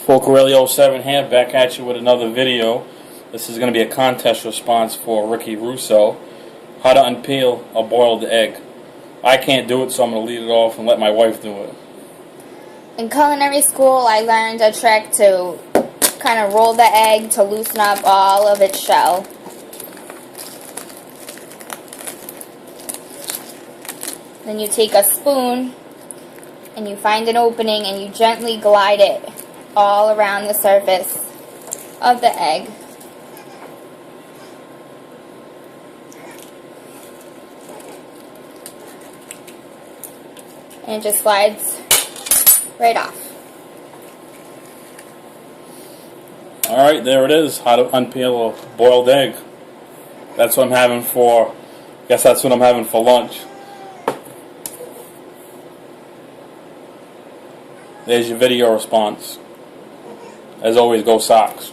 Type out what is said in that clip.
Pokerelli07 here, back at you with another video. This is going to be a contest response for Ricky Russo. How to unpeel a boiled egg. I can't do it, so I'm going to lead it off and let my wife do it. In culinary school, I learned a trick to kind of roll the egg to loosen up all of its shell. Then you take a spoon and you find an opening and you gently glide it all around the surface of the egg. And it just slides right off. Alright, there it is. How to unpeel a boiled egg. That's what I'm having for, guess that's what I'm having for lunch. There's your video response. As always, go Sox.